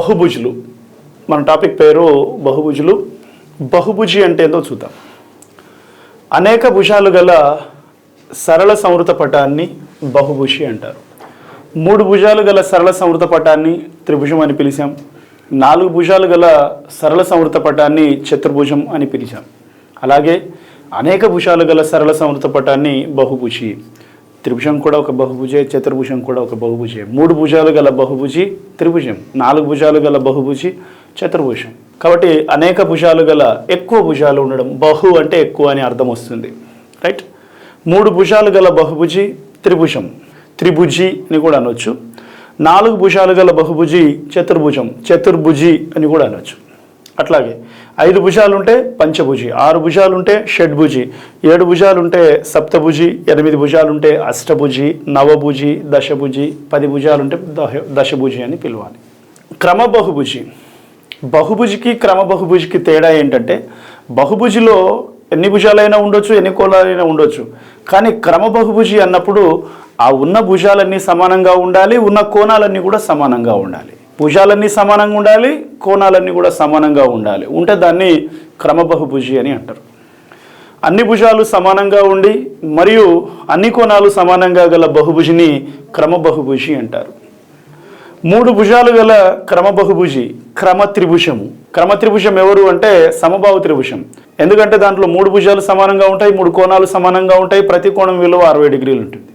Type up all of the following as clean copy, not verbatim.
బహుభుజులు. మన టాపిక్ పేరు బహుభుజులు. బహుభుజి అంటే ఏందో చూద్దాం. అనేక భుజాలు గల సరళ సంవృత పటాన్ని బహుభుజి అంటారు. 3 భుజాలు గల సరళ సంవృత పటాన్ని త్రిభుజం అని పిలిచాం. 4 భుజాలు గల సరళ సంవృత పటాన్ని చతుర్భుజం అని పిలిచాం. అలాగే అనేక భుజాలు గల సరళ సంవృత పటాన్ని బహుభుజి. త్రిభుజం కూడా ఒక బహుభుజే, చతుర్భుజం కూడా ఒక బహుభుజే. 3 భుజాలు గల బహుభుజి త్రిభుజం, 4 భుజాలు గల బహుభుజి చతుర్భుజం. కాబట్టి అనేక భుజాలు గల ఎక్కువ భుజాలు ఉండడం, బహు అంటే ఎక్కువ అని అర్థం వస్తుంది, రైట్. 3 భుజాలు గల బహుభుజి త్రిభుజం, త్రిభుజి అని కూడా అనొచ్చు. 4 భుజాలు గల బహుభుజి చతుర్భుజం, చతుర్భుజి అని కూడా అనొచ్చు. అట్లాగే 5 భుజాలు ఉంటే పంచభుజి, 6 భుజాలు ఉంటే షడ్భుజి, 7 భుజాలు ఉంటే సప్తభుజి, 8 భుజాలు ఉంటే అష్టభుజి, నవభుజి, దశభుజి, 10 భుజాలు ఉంటే దశభుజి అని పిలవాలి. క్రమ బహుభుజి. బహుభుజికి క్రమ బహుభుజికి తేడా ఏంటంటే, బహుభుజిలో ఎన్ని భుజాలైనా ఉండొచ్చు, ఎన్ని కోణాలైనా ఉండొచ్చు. కానీ క్రమ బహుభుజి అన్నప్పుడు ఆ ఉన్న భుజాలన్నీ సమానంగా ఉండాలి, ఉన్న కోణాలన్నీ కూడా సమానంగా ఉండాలి. భుజాలన్నీ సమానంగా ఉండాలి, కోణాలన్నీ కూడా సమానంగా ఉండాలి. ఉంటే దాన్ని క్రమబహుభుజి అని అంటారు. అన్ని భుజాలు సమానంగా ఉండి మరియు అన్ని కోణాలు సమానంగా గల బహుభుజిని క్రమబహుభుజి అంటారు. 3 భుజాలు గల క్రమబహుభుజి క్రమ త్రిభుజము. క్రమ త్రిభుజం ఎవరు అంటే సమబాహు త్రిభుజం. ఎందుకంటే దాంట్లో 3 భుజాలు సమానంగా ఉంటాయి, 3 కోణాలు సమానంగా ఉంటాయి, ప్రతి కోణం విలువ 60 డిగ్రీలు ఉంటుంది.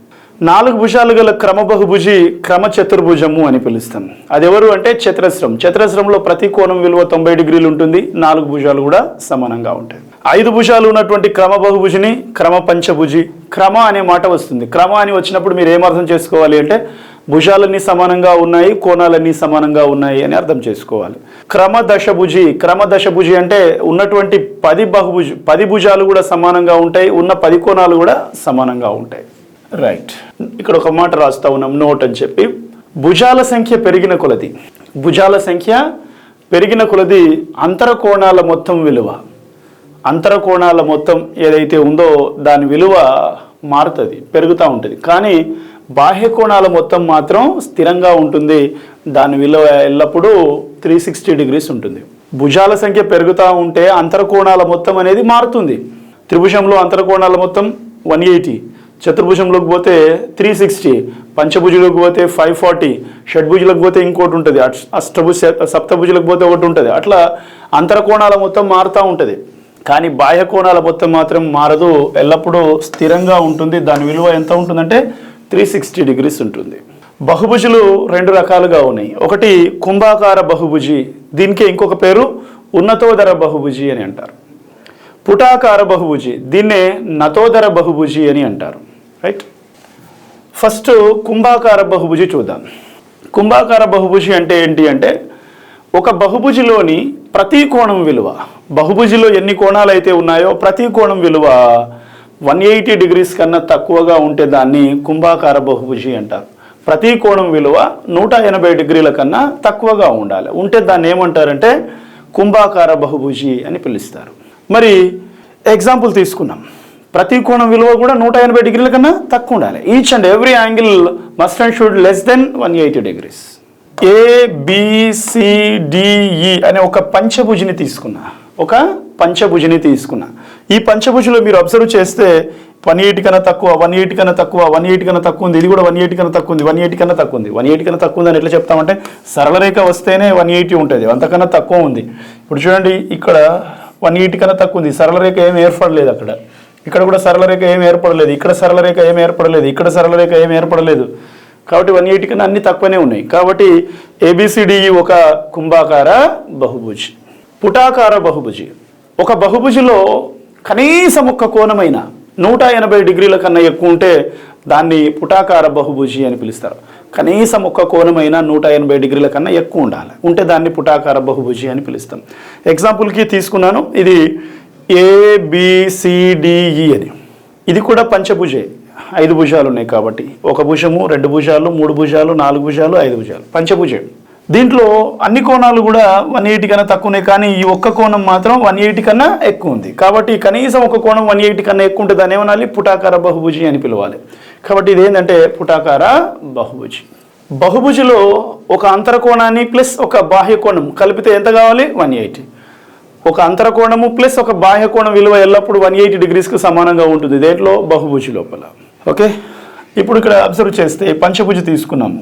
4 భుజాలు గల క్రమ బహుభుజి క్రమ చతుర్భుజము అని పిలుస్తాం. అది ఎవరు అంటే చతురస్రం. చతురస్రంలో ప్రతి కోణం విలువ 90 డిగ్రీలు ఉంటుంది, 4 భుజాలు కూడా సమానంగా ఉంటాయి. 5 భుజాలు ఉన్నటువంటి క్రమ బహుభుజిని క్రమ పంచభుజి. క్రమ అనే మాట వస్తుంది. క్రమ అని వచ్చినప్పుడు మీరు ఏమర్థం చేసుకోవాలి అంటే భుజాలన్నీ సమానంగా ఉన్నాయి, కోణాలన్నీ సమానంగా ఉన్నాయి అని అర్థం చేసుకోవాలి. క్రమ దశభుజి. క్రమ దశభుజి అంటే ఉన్నటువంటి 10 భుజాలు కూడా సమానంగా ఉంటాయి, ఉన్న 10 కోణాలు కూడా సమానంగా ఉంటాయి, రైట్. ఇక్కడ ఒక మాట రాస్తా ఉన్నాం, నోట్ అని చెప్పి. భుజాల సంఖ్య పెరిగిన కొలది, భుజాల సంఖ్య పెరిగిన కొలది అంతర కోణాల మొత్తం విలువ, అంతర కోణాల మొత్తం ఏదైతే ఉందో దాని విలువ మారుతుంది, పెరుగుతూ ఉంటుంది. కానీ బాహ్య కోణాల మొత్తం మాత్రం స్థిరంగా ఉంటుంది, దాని విలువ ఎల్లప్పుడూ 360 డిగ్రీస్ ఉంటుంది. భుజాల సంఖ్య పెరుగుతూ ఉంటే అంతర కోణాల మొత్తం అనేది మారుతుంది. త్రిభుజంలో అంతర కోణాల మొత్తం 180, చతుర్భుజంలోకి పోతే 360, పంచభుజులకు పోతే 540, షడ్భుజులకు పోతే ఇంకోటి ఉంటుంది, సప్తభుజులకు పోతే ఒకటి ఉంటుంది. అట్లా అంతర కోణాల మొత్తం మారుతూ ఉంటుంది. కానీ బాహ్య కోణాల మొత్తం మాత్రం మారదు, ఎల్లప్పుడూ స్థిరంగా ఉంటుంది. దాని విలువ ఎంత ఉంటుందంటే 360 డిగ్రీస్ ఉంటుంది. బహుభుజులు 2 రకాలుగా ఉన్నాయి. ఒకటి కుంభాకార బహుభుజి, దీనికే ఇంకొక పేరు ఉన్నతోదర బహుభుజి అని అంటారు. పుటాకార బహుభుజి, దీన్నే నతోదర బహుభుజి అని అంటారు, రైట్. ఫస్ట్ కుంభాకార బహుభుజి చూద్దాం. కుంభాకార బహుభుజి అంటే ఏంటి అంటే, ఒక బహుభుజిలోని ప్రతి కోణం విలువ, బహుభుజిలో ఎన్ని కోణాలు అయితే ఉన్నాయో ప్రతి కోణం విలువ 180 డిగ్రీస్ కన్నా తక్కువగా ఉంటే దాన్ని కుంభాకార బహుభుజి అంటారు. ప్రతి కోణం విలువ 180 డిగ్రీల కన్నా తక్కువగా ఉండాలి, ఉంటే దాన్ని ఏమంటారంటే కుంభాకార బహుభుజి అని పిలుస్తారు. మరి ఎగ్జాంపుల్ తీసుకున్నాం. ప్రతి కోణం విలువ కూడా 180 డిగ్రీల కన్నా తక్కువ ఉండాలి. Each and every angle must and should less than 180 degrees. ABCDE అనే ఒక పంచభుజిని తీసుకున్నా, ఒక పంచభుజిని తీసుకున్నా. ఈ పంచభుజిలో మీరు అబ్జర్వ్ చేస్తే 180 కన్నా తక్కువ, 180 కన్నా తక్కువ, 180 కన్నా తక్కువ ఉంది, ఇది కూడా 180 కన్నా తక్కువ ఉంది, 180 కన్నా తక్కువ ఉంది. 180 కన్నా తక్కువ ఉంది అని ఎట్లా చెప్తామంటే సరళ రేఖ వస్తేనే 180 ఉంటుంది, అంతకన్నా తక్కువ ఉంది. ఇప్పుడు చూడండి, ఇక్కడ 180 కన్నా తక్కువ ఉంది, సరళ రేఖ ఏమి ఏర్పడలేదు అక్కడ, ఇక్కడ కూడా సరళ రేఖ ఏమి ఏర్పడలేదు, ఇక్కడ సరళ రేఖ ఏమి ఏర్పడలేదు, ఇక్కడ సరళ రేఖ ఏమి ఏర్పడలేదు. కాబట్టి 180 కన్నా అన్ని తక్కువనే ఉన్నాయి. కాబట్టి ABCDE ఒక కుంభాకార బహుభుజి. పుటాకార బహుభుజి, ఒక బహుభుజిలో కనీసం ఒక్క కోణమైన 180 డిగ్రీల కన్నా ఎక్కువ ఉంటే దాన్ని పుటాకార బహుభుజి అని పిలుస్తారు. కనీసం ఒక్క కోణమైన 180 డిగ్రీల కన్నా ఎక్కువ ఉండాలి, ఉంటే దాన్ని పుటాకార బహుభుజి అని పిలుస్తాం. ఎగ్జాంపుల్కి తీసుకున్నాను, ఇది ABCDE అని. ఇది కూడా పంచభుజే, 5 భుజాలు ఉన్నాయి కాబట్టి, 1 భుజము, 2 భుజాలు, 3 భుజాలు, 4 భుజాలు, 5 భుజాలు, పంచభుజే. దీంట్లో అన్ని కోణాలు కూడా 180 కన్నా తక్కువ ఉన్నాయి, కానీ ఈ ఒక్క కోణం మాత్రం 180 కన్నా ఎక్కువ ఉంది. కాబట్టి కనీసం ఒక కోణం 180 కన్నా ఎక్కువ ఉంటే దాన్ని ఏమనాలి, పుటాకార బహుభుజి అని పిలవాలి. కాబట్టి ఇది ఏంటంటే పుటాకార బహుభుజి. బహుభుజిలో ఒక అంతరకోణాన్ని ప్లస్ ఒక బాహ్య కోణం కలిపితే ఎంత కావాలి? 180. ఒక అంతరకోణము ప్లస్ ఒక బాహ్య కోణం విలువ ఎల్లప్పుడూ 180 డిగ్రీస్కి సమానంగా ఉంటుంది దేంట్లో? బహుభుజి లోపల. ఓకే, ఇప్పుడు ఇక్కడ అబ్జర్వ్ చేస్తే పంచభుజి తీసుకున్నాము.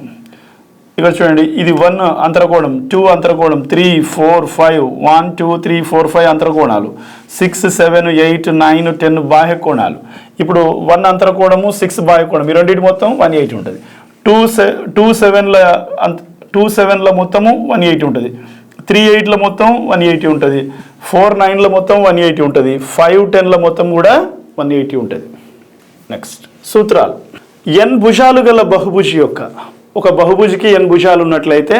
ఇక్కడ చూడండి, ఇది 1 అంతరకోణం, 2 అంతరకోణం, 3, 4, 5, 1, 2, 3, 4, 5 అంతరకోణాలు, 6, 7, 8, 9, 10 బాహ్య కోణాలు. ఇప్పుడు 1 అంతరకోణము, 6 బాహ్య కోణం, ఈ రెండింటి మొత్తం 180 ఉంటుంది. 2 7ల మొత్తము 180 ఉంటుంది. 3 8ల మొత్తం 180 ఉంటుంది. 4 9ల మొత్తం 180 ఉంటుంది. 5 10ల మొత్తం కూడా 180 ఉంటుంది. నెక్స్ట్ సూత్రాలు. n భుజాలు గల బహుభుజి యొక్క, ఒక బహుభుజికి n భుజాలు ఉన్నట్లయితే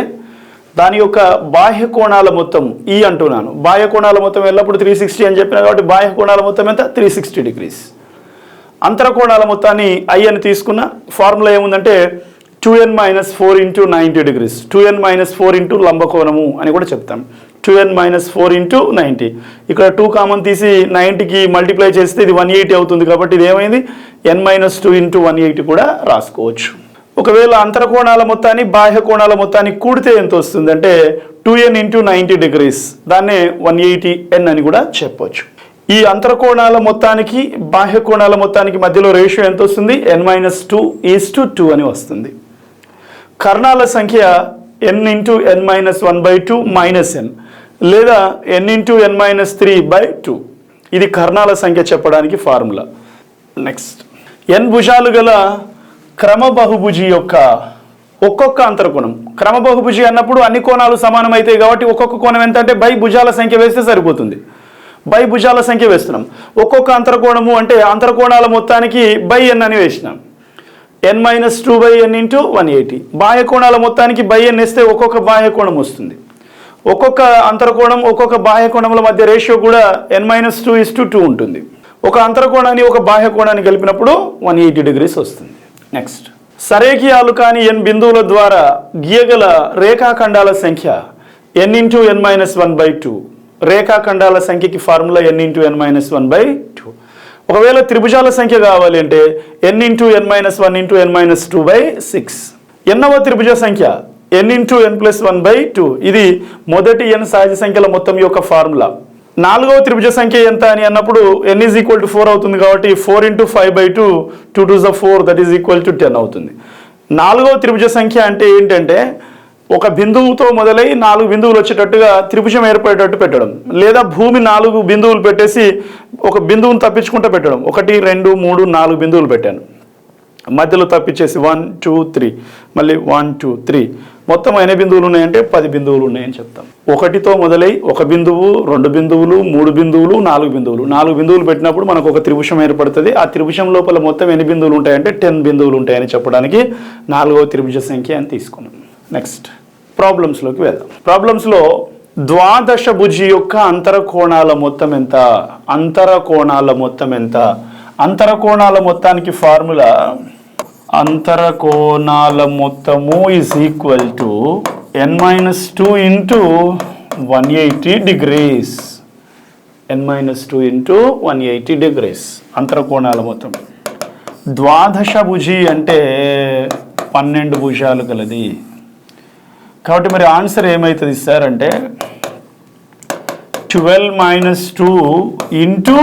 దాని యొక్క బాహ్య కోణాల మొత్తం ఈ అంటున్నాను. బాహ్య కోణాల మొత్తం ఎల్లప్పుడు 360 అని చెప్పినా కాబట్టి బాహ్య కోణాల మొత్తం ఎంత? 360 డిగ్రీస్. అంతర కోణాల మొత్తాన్ని i అని తీసుకున్న ఫార్ములా ఏముందంటే 2n - 4 × 90 డిగ్రీస్. 2n - 4 ఇంటూ లంబకోణము అని కూడా చెప్తాం. 2n - 4 × 90. ఇక్కడ 2 కామన్ తీసి 90కి మల్టిప్లై చేస్తే ఇది 180 అవుతుంది కాబట్టి ఇది ఏమైంది? n - 2 × 180 కూడా రాసుకోవచ్చు. ఒకవేళ అంతర కోణాల మొత్తాన్ని బాహ్య కోణాల మొత్తాన్ని కూడితే ఎంత వస్తుంది అంటే 2n × 90 డిగ్రీస్. దాన్నే 180n అని కూడా చెప్పవచ్చు. ఈ అంతర కోణాల మొత్తానికి బాహ్య కోణాల మొత్తానికి మధ్యలో రేషియో ఎంత వస్తుంది? n - 2:2 అని వస్తుంది. కర్ణాల సంఖ్య n × n - 1/2 - n లేదా n × n - 3/2. ఇది కర్ణాల సంఖ్య చెప్పడానికి ఫార్ములా. నెక్స్ట్, n భుజాలు గల క్రమ బహుభుజి యొక్క ఒక్కొక్క అంతరకోణం. క్రమ బహుభుజి అన్నప్పుడు అన్ని కోణాలు సమానం అవుతాయి కాబట్టి ఒక్కొక్క కోణం ఎంత అంటే బై భుజాల సంఖ్య వేస్తే సరిపోతుంది. బై భుజాల సంఖ్య వేస్తున్నాం. ఒక్కొక్క అంతరకోణము అంటే అంతరకోణాల మొత్తానికి బై n అని వేసినాం. n - 2/n × 180. బాహ్య కోణాల మొత్తానికి బై n వేస్తే ఒక్కొక్క బాహ్య కోణం వస్తుంది. ఒక్కొక్క అంతరకోణం ఒక్కొక్క బాహ్య కోణముల మధ్య రేషియో కూడా n - 2:2 ఉంటుంది. ఒక అంతరకోణాన్ని ఒక బాహ్య కోణాన్ని కలిపినప్పుడు 180 డిగ్రీస్ వస్తుంది. నెక్స్ట్, సరేఖీయాలు కాని n బిందువుల ద్వారా గీయగల రేఖాఖండాల సంఖ్య n × n - 1/2. రేఖాఖండాల సంఖ్యకి ఫార్ములా n × n - 1/2. ఒకవేళ త్రిభుజాల సంఖ్య కావాలి అంటే n × n - 1 × n - 2/6. ఎన్నవ త్రిభుజ సంఖ్య n × n + 1/2. ఇది మొదటి n సహజ సంఖ్యల మొత్తం యొక్క ఫార్ములా. 4వ త్రిభుజ సంఖ్య ఎంత అని అన్నప్పుడు n = 4 అవుతుంది కాబట్టి 4 × 5/2, 2 × 4 దట్ ఈజ్ ఈక్వల్ టు 10 అవుతుంది. 4వ త్రిభుజ సంఖ్య అంటే ఏంటంటే ఒక బిందువుతో మొదలై 4 బిందువులు వచ్చేటట్టుగా త్రిభుజం ఏర్పడేటట్టు పెట్టడం, లేదా భూమి 4 బిందువులు పెట్టేసి ఒక బిందువును తప్పించుకుంటూ పెట్టడం. 1 2 3 4 బిందువులు పెట్టాను, మధ్యలో తప్పించేసి 1 2 3, మళ్ళీ 1 2 3, మొత్తం ఎన్ని బిందువులు ఉన్నాయంటే 10 బిందువులు ఉన్నాయని చెప్తాం. 1తో మొదలై 1 బిందువు, 2 బిందువులు, 3 బిందువులు, 4 బిందువులు. 4 బిందువులు పెట్టినప్పుడు మనకు ఒక త్రిభుజం ఏర్పడుతుంది. ఆ త్రిభుజం లోపల మొత్తం ఎన్ని బిందువులు ఉంటాయంటే 10 బిందువులు ఉంటాయని చెప్పడానికి 4వ త్రిభుజ సంఖ్య అని తీసుకున్నాం. నెక్స్ట్ ప్రాబ్లమ్స్లోకి వెళ్దాం. ప్రాబ్లమ్స్లో ద్వాదశ భుజి యొక్క అంతర కోణాల మొత్తం ఎంత? అంతర కోణాల మొత్తం ఎంత? అంతర కోణాల మొత్తానికి ఫార్ములా అంతర కోణాల మొత్తము is equal to n - 2 × 180 degrees. n - 2 × 180 degrees అంతర కోణాల మొత్తం. ద్వాదశ భుజి అంటే 12 భుజాలు గలది కాబట్టి మరి ఆన్సర్ ఏమవుతుంది సార్ అంటే 12 - 2 ×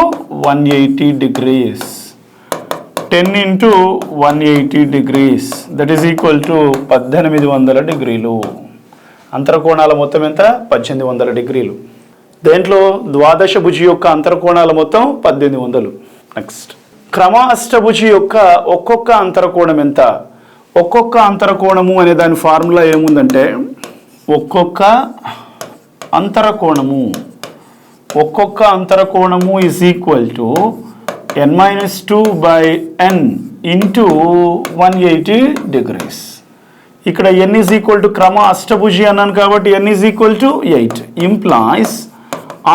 180 degrees, 10 × 180 degrees that is equal to 1800 డిగ్రీలు. అంతరకోణాల మొత్తం ఎంత? 1800 డిగ్రీలు. దేంట్లో? ద్వాదశ భుజి యొక్క అంతరకోణాల మొత్తం 1800. నెక్స్ట్, క్రమ అష్టభుజి యొక్క ఒక్కొక్క అంతరకోణం ఎంత? ఒక్కొక్క అంతరకోణము అనే దాని ఫార్ములా ఏముందంటే ఒక్కొక్క అంతరకోణము is equal to n - 2/n × 180 degrees. ఇక్కడ n ఈజ్ ఈక్వల్ టు క్రమ అష్టభుజి అన్నాను కాబట్టి n is equal to 8. Implies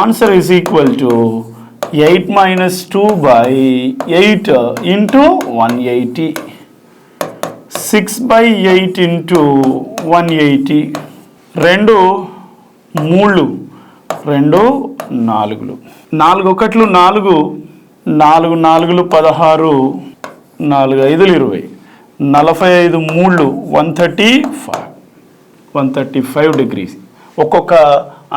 answer is equal to 8 - 2/8 × 180. 6/8 × 180. 2 3 2 4. 4 1 4, 4 4 16, 4 5 20, 45 మూళ్ళు 135 degrees. ఒక్కొక్క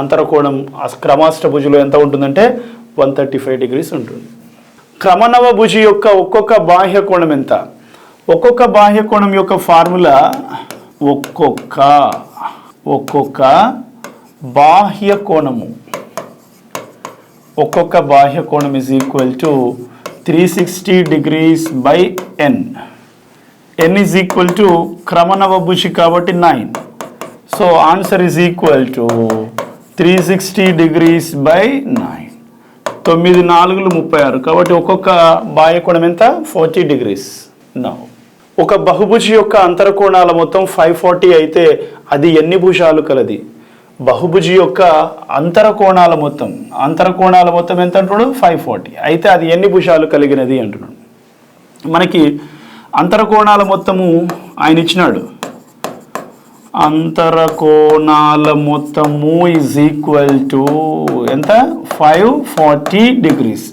అంతరకోణం క్రమాష్టభుజిలో ఎంత ఉంటుందంటే 135 డిగ్రీస్ ఉంటుంది. క్రమనవభుజి యొక్క ఒక్కొక్క బాహ్య కోణం ఎంత? ఒక్కొక్క బాహ్య కోణం యొక్క ఫార్ములా ఒక్కొక్క బాహ్య కోణము is equal to 360 degrees by n. n is equal to క్రమనవభుజి కాబట్టి 9. So answer is equal to 360 degrees by 9. 9 4 36 కాబట్టి ఒక్కొక్క బాహ్య కోణం ఎంత? 40 degrees. నౌ ఒక బహుభుజి యొక్క అంతరకోణాల మొత్తం 540 అయితే అది ఎన్ని భుజాలు కలది? బహుభుజి యొక్క అంతరకోణాల మొత్తం ఎంత అంటున్నాడు? 540 అయితే అది ఎన్ని భుజాలు కలిగినది అంటున్నాడు. మనకి అంతరకోణాల మొత్తము ఆయన ఇచ్చినాడు. అంతరకోణాల మొత్తము ఈజ్ ఈక్వల్ టు ఎంత? 540 డిగ్రీస్.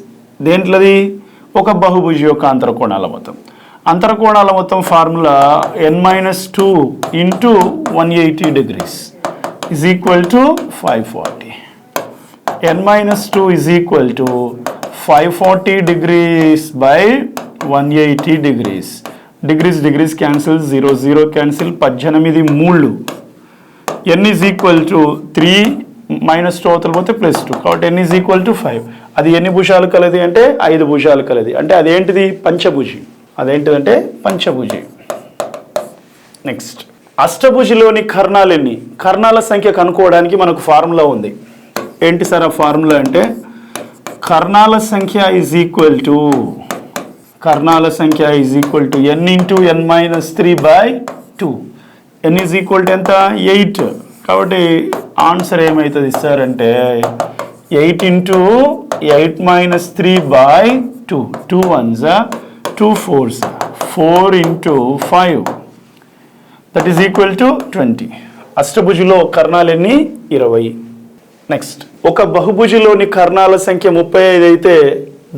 దేంట్లోది? ఒక బహుభుజి యొక్క అంతరకోణాల మొత్తం formula n-2 into 180 degrees is equal to 540. n-2 is equal to 540 degrees by 180 degrees. Degrees cancel, 0 cancel, 18 మూళ్ళు. n is equal to 3 minus 2 అవతల పోతే +2 కాబట్టి n is equal to 5. అది ఎన్ని భుజాలు కలది అంటే 5 భుజాలు కలది. అంటే అదేంటిది? పంచభుజి. అదేంటిదంటే పంచభుజి. నెక్స్ట్ అష్టభుజిలోని కర్ణాలు ఎన్ని? కర్ణాల సంఖ్య కనుక్కోవడానికి మనకు ఫార్ములా ఉంది. ఏంటి సార్ ఆ ఫార్ములా అంటే కర్ణాల సంఖ్య is equal to n into n-3/2. n is equal to ఎంత? 8. కాబట్టి ఆన్సర్ ఏమవుతుంది సార్ అంటే 8 into 8-3/2. 2 1s 2 4s 4 into 5 that is equal to 20. అష్టభుజిలో కర్ణాలు ఎన్ని? 20. నెక్స్ట్ ఒక బహుభుజిలోని కర్ణాల సంఖ్య 35 అయితే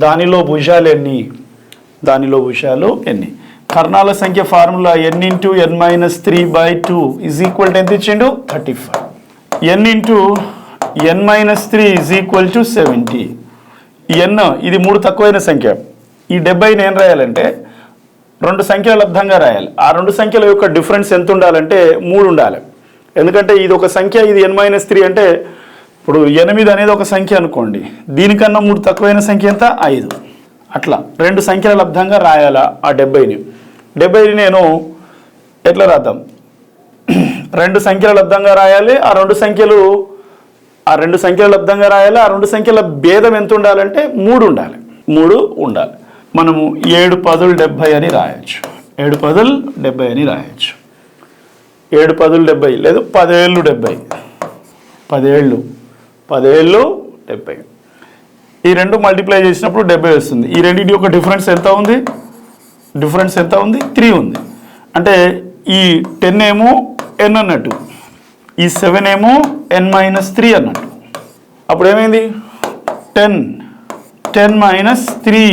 దానిలో భుజాలు ఎన్ని? కర్ణాల సంఖ్య formula n into n-3/2 is equal to ఎంత ఇచ్చిండు? 35. n into n-3 is equal to 70. n ఇది 3 తక్కువైన సంఖ్య. ఈ 70ని ఏం రాయాలంటే 2 సంఖ్యల లబ్ధంగా రాయాలి. ఆ 2 సంఖ్యల యొక్క డిఫరెన్స్ ఎంత ఉండాలంటే 3 ఉండాలి. ఎందుకంటే ఇది ఒక సంఖ్య, ఇది n-3 అంటే ఇప్పుడు 8 అనేది ఒక సంఖ్య అనుకోండి. దీనికన్నా 3 తక్కువైన సంఖ్య ఎంత? 5. అట్లా 2 సంఖ్యల లబ్ధంగా రాయాలా ఆ 70ని. 70ని నేను ఎట్లా రాద్దాం? 2 సంఖ్యల లబ్ధంగా రాయాలి. ఆ 2 సంఖ్యల లబ్ధంగా రాయాలి. ఆ 2 సంఖ్యల భేదం ఎంత ఉండాలంటే 3 ఉండాలి. మనము 7 10 70 అని రాయొచ్చు. 7 10 70 అని రాయొచ్చు. 7 10 70 లేదు 10 ఏళ్ళు 70. 10 ఏళ్ళు 70. ఈ రెండు మల్టిప్లై చేసినప్పుడు 70 వస్తుంది. ఈ రెండింటి యొక్క డిఫరెన్స్ ఎంత ఉంది? 3 ఉంది. అంటే ఈ 10 ఏమో n అన్నట్టు, ఈ 7 ఏమో n-3 అన్నట్టు. అప్పుడు ఏమైంది? 10 -3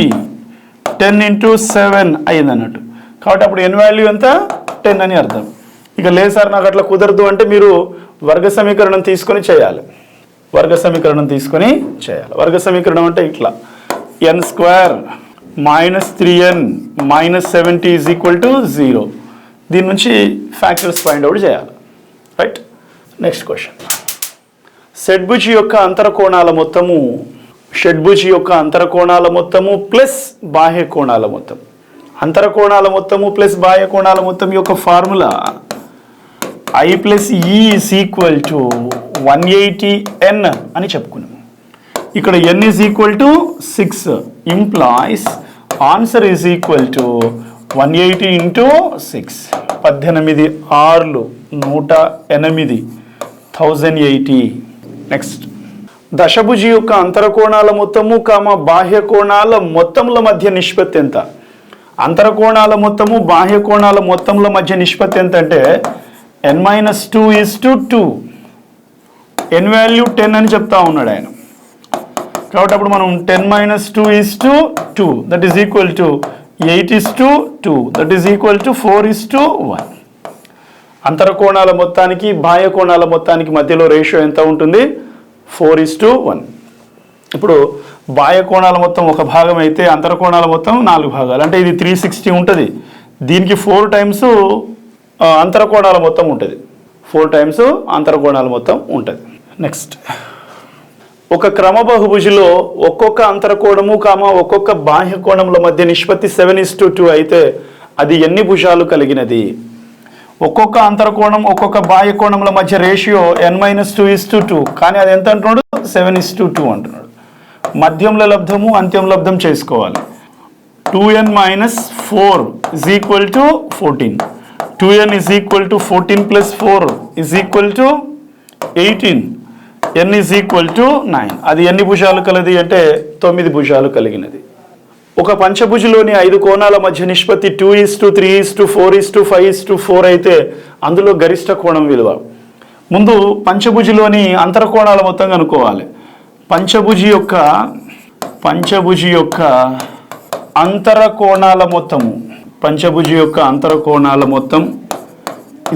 10 into 7 అయింది అన్నట్టు. కాబట్టి అప్పుడు n వాల్యూ ఎంత? 10 అని అర్థం. ఇక లేదు సార్ నాకు అట్లా కుదరదు అంటే మీరు వర్గ సమీకరణం తీసుకొని చేయాలి. వర్గ సమీకరణం అంటే ఇట్లా n² -3n -70 is equal to 0. దీని నుంచి ఫ్యాక్టర్స్ ఫైండ్ అవుట్ చేయాలి. రైట్. Next question. షడ్భుజి యొక్క అంతరకోణాల మొత్తము ప్లస్ బాహ్య కోణాల మొత్తం. అంతరకోణాల మొత్తము ప్లస్ బాహ్య కోణాల మొత్తం యొక్క formula I+E is equal to 180n అని చెప్పుకున్నాము. ఇక్కడ n is equal to 6 implies answer is equal to 180 into 6. 18 6 108 1080. Next దశభుజి యొక్క అంతరకోణాల మొత్తము బాహ్య కోణాల మొత్తముల మధ్య నిష్పత్తి ఎంత? అంతరకోణాల మొత్తము బాహ్య కోణాల మొత్తముల మధ్య నిష్పత్తి ఎంత అంటే n-2 is to 2. n value 10 అని చెప్తా ఉన్నాడు ఆయన. కాబట్టి అప్పుడు మనం 10 - 2 is to 2 that is equal to 8:2, that is equal to 4:1. అంతరకోణాల మొత్తానికి బాహ్య కోణాల మొత్తానికి మధ్యలో రేషియో ఎంత ఉంటుంది? 4:1. ఇప్పుడు బాహ్య కోణాల మొత్తం ఒక భాగం అయితే అంతరకోణాల మొత్తం 4 భాగాలు, అంటే ఇది 360 ఉంటుంది. దీనికి 4 టైమ్స్ అంతరకోణాల మొత్తం ఉంటుంది. 4 టైమ్స్ అంతరకోణాల మొత్తం ఉంటుంది. నెక్స్ట్, ఒక క్రమ బహుభుజిలో ఒక్కొక్క అంతరకోణము ఒక్కొక్క బాహ్య కోణముల మధ్య నిష్పత్తి 7:2 అయితే అది ఎన్ని భుజాలు కలిగినది? ఒక్కొక్క అంతరకోణం ఒక్కొక్క బాహ్య కోణముల మధ్య రేషియో n-2:2, కానీ అది ఎంత అంటున్నాడు? 7:2 అంటున్నాడు. మధ్యంలో లబ్ధము అంత్యం లబ్ధం చేసుకోవాలి. 2n - 4 = 14. 2n = 14 + 4 = 18. n = 9. అది ఎన్ని భుజాలు కలది అంటే 9 భుజాలు కలిగినది. ఒక పంచభుజిలోని 5 కోణాల మధ్య నిష్పత్తి 2:3:4:5:4 అయితే అందులో గరిష్ట కోణం విలువ. ముందు పంచభుజిలోని అంతరకోణాల మొత్తం కనుక్కోవాలి. పంచభుజి యొక్క అంతరకోణాల మొత్తము, పంచభుజి యొక్క అంతరకోణాల మొత్తం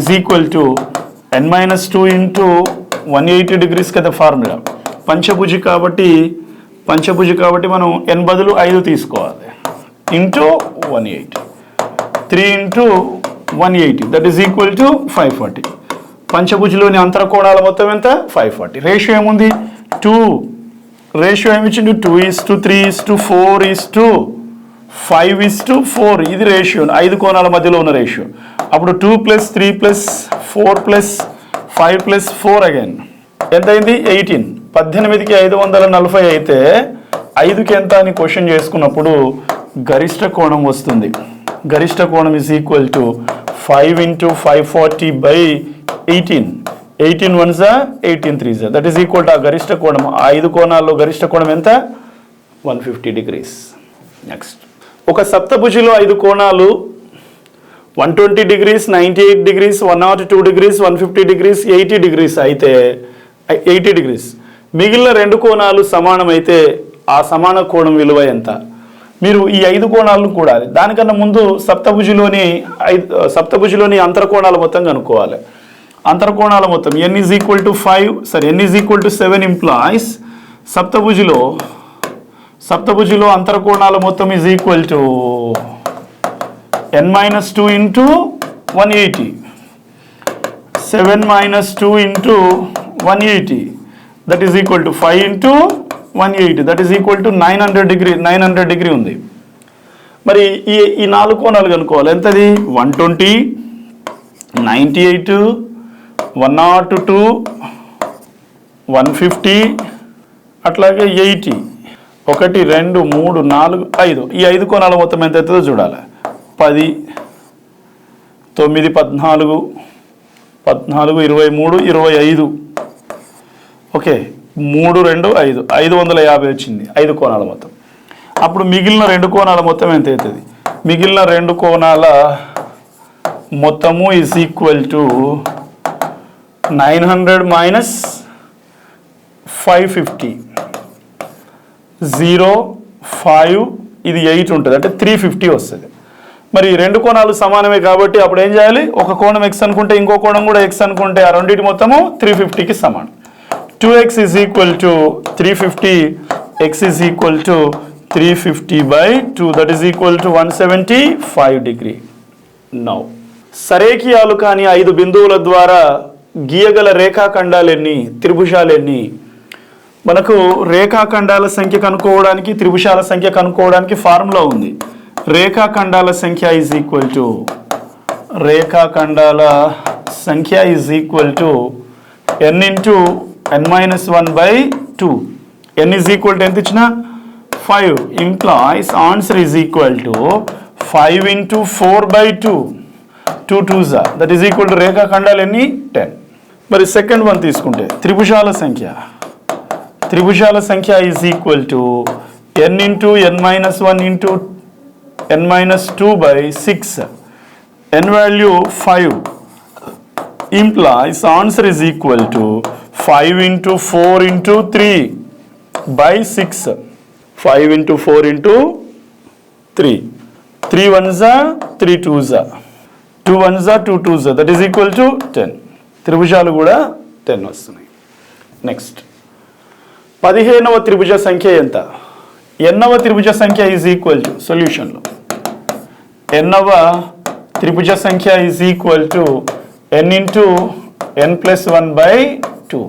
= n-2 × 180 degrees కదా ఫార్ములా. పంచభుజి కాబట్టి మనం n బదులు 5 తీసుకోవాలి. Into 180, 3 × 180, that is equal to 540. పంచభుజిలోని అంతరకోణాల మొత్తం ఎంత? 540. రేషియో ఏముంది? 2. రేషియో ఏమిచ్చిండు? 2:3:4:5:4. ఇది రేషియో, 5 కోణాల మధ్యలో ఉన్న రేషియో. అప్పుడు 2 + 3 + 4 + 5 + 4 అగైన్ ఎంతైంది? 18. 18కి 540 అయితే 5కి ఎంత అని క్వశ్చన్ చేసుకున్నప్పుడు గరిష్ట కోణం వస్తుంది. గరిష్ట కోణం = 5 × 540/18. 18 1s 18 3s, that is equal to ఆ గరిష్ట కోణం. 5 కోణాల్లో గరిష్ట కోణం ఎంత? 150 degrees. నెక్స్ట్, ఒక సప్తభుజిలో 5 కోణాలు 120 degrees, 98 degrees, 102 degrees, 150 degrees, 80 degrees అయితే 80 degrees. మిగిలిన 2 కోణాలు సమానమైతే ఆ సమాన కోణం విలువ ఎంత? మీరు ఈ 5 కోణాలను కూడాలి. దానికన్నా ముందు సప్తభుజిలోని అంతరకోణాల మొత్తం కనుక్కోవాలి. అంతరకోణాల మొత్తం n = 7 ఇంప్లాయిస్ సప్తభుజిలో అంతరకోణాల మొత్తం = n-2 × 180. 7 - 2 × 180, that is equal to 5 × 180, that is equal to 900 degree ఉంది. మరి ఈ 4 కోణాలు కనుక్కోవాలి. ఎంతది? 120, 98, 102, 150, అట్లాగే 80. 1 2 3 4 5. ఈ 5 కోణాల మొత్తం ఎంత అవుతుందో చూడాలి. 10, 9, 14, 23, 25. ఓకే, 3 2 5 550 వచ్చింది 5 కోణాల మొత్తం. అప్పుడు మిగిలిన 2 కోణాల మొత్తం ఎంత అవుతుంది? మిగిలిన 2 కోణాల మొత్తము = 900 - 550. 0 5 ఇది 8 ఉంటుంది, అంటే 350 వస్తుంది. మరి 2 కోణాలు సమానమే కాబట్టి అప్పుడు ఏం చేయాలి? ఒక కోణం x అనుకుంటే ఇంకో కోణం కూడా x అనుకుంటే ఆ రెండింటి మొత్తము 350కి సమానం. 2x = 350, x = 350/2, that is equal to 175 degree. Now సరేఖియాలు కాని 5 బిందువుల ద్వారా గీయగల రేఖాఖండాలు ఎన్ని? త్రిభుజాలు ఎన్ని? మనకు రేఖాఖండాల సంఖ్య కనుక్కోవడానికి, త్రిభుజాల సంఖ్య కనుక్కోవడానికి ఫార్ములా ఉంది. రేఖాఖండాల సంఖ్య = n - 1/2. n ఎంత ఇచ్చిన? 5 implies answer is equal to 5 × 4/2. 2 2s, that is equal to రేఖాఖండాలు ఎన్ని? 10. మరి సెకండ్ వన్ తీసుకుంటే త్రిభుజాల సంఖ్య = n × n-1 × n-2/6. n value 5 implies answer is equal to 5 × 4 × 3/6. 5 × 4 × 3. 3 1s are 3 2s are 2 1s are 2 2s are, that is equal to 10. త్రిభుజాలు కూడా 10 వస్తున్నాయి. Next 15వ త్రిభుజ సంఖ్య ఎంత? ఎన్నవ త్రిభుజ సంఖ్య ఈజ్ ఈక్వల్ టు సొల్యూషన్లో ఎన్నవ త్రిభుజ సంఖ్య is equal to n into n plus 1/2.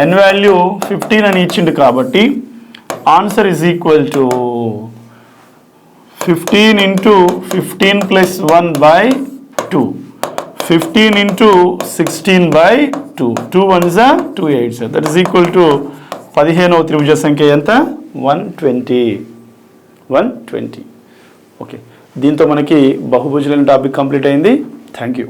n value 15 అని ఇచ్చిండు కాబట్టి answer is equal to 15 into 15 plus 1/2. 15 into 16/2. 2 1s are 2 8s are. That is equal to 15వ త్రిభుజ సంఖ్య ఎంత? 120. ఓకే, దీంతో మనకి బహుభుజుల టాపిక్ కంప్లీట్ అయింది. Thank you.